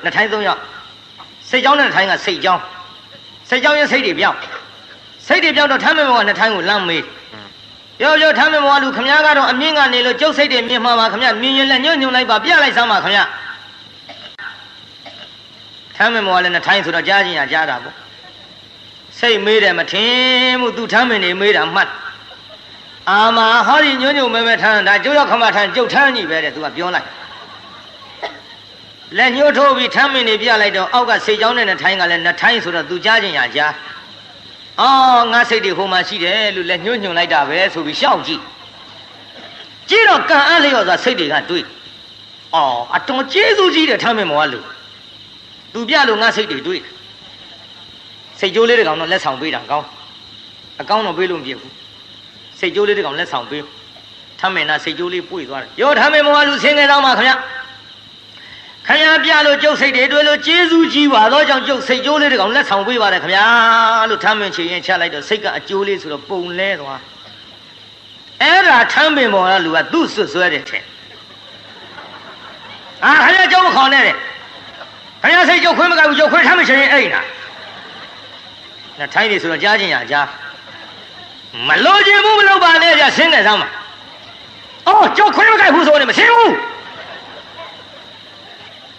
နှစ်ထိုင်းသုံးယောက်စိတ်ကြောင်းနဲ့နှစ်ထိုင်းကစိတ်ကြောင်းရဲ့စိတ်တွေပြောင်းတော့ထမ်းမင်းမောကနှစ်ထိုင်းကိုလမ်းမေးပြောထမ်းမင်းမောကလူခမည်းကတော့အမြင့်ကနေလို့ကျုပ်စိတ်တွေမြင်မှာပါခမည်းမြင်ရင်လည်းညွန့်လိုက်ပါပြလိုက်စမ်းပါခမည်းထမ်းမင်းမောကလည်းနှစ်ထိုင်းဆိုတော့ကြားချင်းရကြားတာပေါ့စိတ်မေးတယ်မထင်ဘူးသူထမ်းမင်းနေမေးတာမှတ်အာမဟောဒီညွန့်မဲထမ်းတာကျုပ်ရောက်ခမထမ်းကျုပ်ထမ်းကြီးပဲတဲ့သူကပြောလိုက်လက်ညှိုးထိုးပြီးထမ်းမင်းနေပြလိုက်တော့အောက်ကစိတ်ကြောင်းနဲ့နှစ်ထိုင်းကလည်းနှစ်ထိုင်းဆိုတော့သူကြားချင်းရကြားအော်ငါစိတ်တွေဟိုမှာရှိတယ်လို့လက်ညှိုးညွှန်လိုက်တာပဲဆိုပြီးရှောက်ကြည့်တော့ကံအားလျော်စွာစိတ်တွေကတွေးအော်အတော်ကျေးဇူးကြီးတယ်ထမ်းမင်းမောကလူသူပြလို့ငါစိတ်တွေတွေးစိတ်ကြိုးလေးတကောင်တော့လက်ဆောင်ပေးတာကောင်းအကောင်းတော့ပေးလို့မပြည့်ဘူးစိတ်ကြိုးလေးတကောင်လက်ဆောင်ပေးထမ်းမင်းနာစိတ်ကြိုးလေးပွေသွားတယ်ရောထမ်းမင်းမောကလူဆင်းငယ်တော့မှခင်ဗျခင်ဗျားပြလို့ကျုပ်စိတ်တွေတွေးလို့ကျေးဇူးကြီးပါတော့ကြောင့်ကျုပ်စိတ်ကြိုးလေးတကောင်လက်ဆောင်ပေးပါတယ်ခင်ဗျာလို့ထမ်းမင်းချင်ရင်ချလိုက်တော့စိတ်ကအကျိုးလေးဆိုတော့ပုံလဲသွားအဲ့ဒါထမ်းမင်းမောကလူကသူ့ဆွဆွဲတယ်ထင်ခင်ဗျားကျုပ်မခေါ်နဲ့တဲ့ခင်ဗျားစိတ်ကျုပ်ခွင်းမကဘူးကျုပ်ခွင်းထမ်းမချင်ရင်အိမ်နာနဲ့ထိုင်းနေဆိုတော့ကြားချင်းရကြားမလို့ခြင်းဘူးမလို့ပါနဲ့ဗျဆင်းနေစမ်းပါအော်ကျုပ်ခွင်းမကဘူးဆိုနေမဆင်းဘူး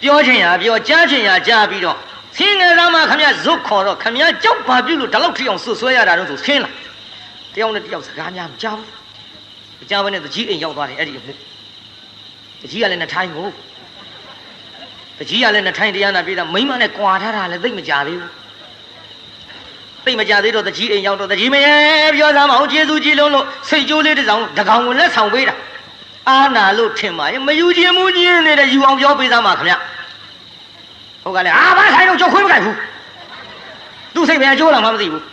ပြောချင်းရပြောကြားချင်းရကြားပြီးတော့ဆင်းငယ်သားမှခမရဇွတ်ခေါ်တော့ခမရကြောက်ပါပြုလို့ဒီလောက်ထိအောင်ဆွဆွဲရတာတော့ဆိုဆင်းလာတယောက်နဲ့တယောက်စကားများမကြားဘူးမကြားဘဲနဲ့တကြီးအိမ်ရောက်သွားတယ်အဲ့ဒီအမှုတကြီးကလည်းနှစ်ထိုင်းကိုတကြီးကလည်းနှစ်ထိုင်းတရားနာပြေးတာမိမနဲ့ကြွာထားတာလည်းသိမကြသေးဘူးသိမကြသေးတော့တကြီးအိမ်ရောက်တော့တကြီးမရဲ့ပြောသားမအောင်ကျေးဇူးကြီးလုံးလို့စိတ်ကြိုးလေးတစ်စောင်တကောင်ကိုလက်ဆောင်ပေးတာအာနာလို့ထင်ပါရဲ့မယူခြင်းမူကြီးနေတဲ့ယူအောင်ပြောပေးသားမှာခင်ဗျဟုတ်ကလည်းဘာဆိုင်တော့ကြောက်ခွေးမကြိုက်ဘူးသူစိတ်ပဲအကျိုးလာမှမသိဘူး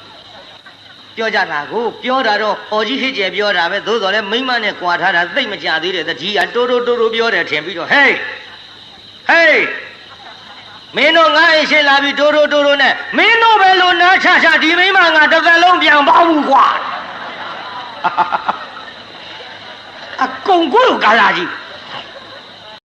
ပြောကြတာကိုပြောတာတော့အော်ကြီးဟစ်ကျယ်ပြောတာပဲသို့တော်လည်းမိမနဲ့ကြွာထားတာသိမကြသေးတဲ့တကြီးကတိုးပြောတယ်ထင်ပြီးတော့ဟေးမင်းတို့ငါအိမ်ရှိလာပြီးတိုးနဲ့မင်းတို့ပဲလို့နားချဒီမိမငါတစ်သက်လုံးပြန်ပေါဘူးကွာအကုန်ကိုကာလာကြီး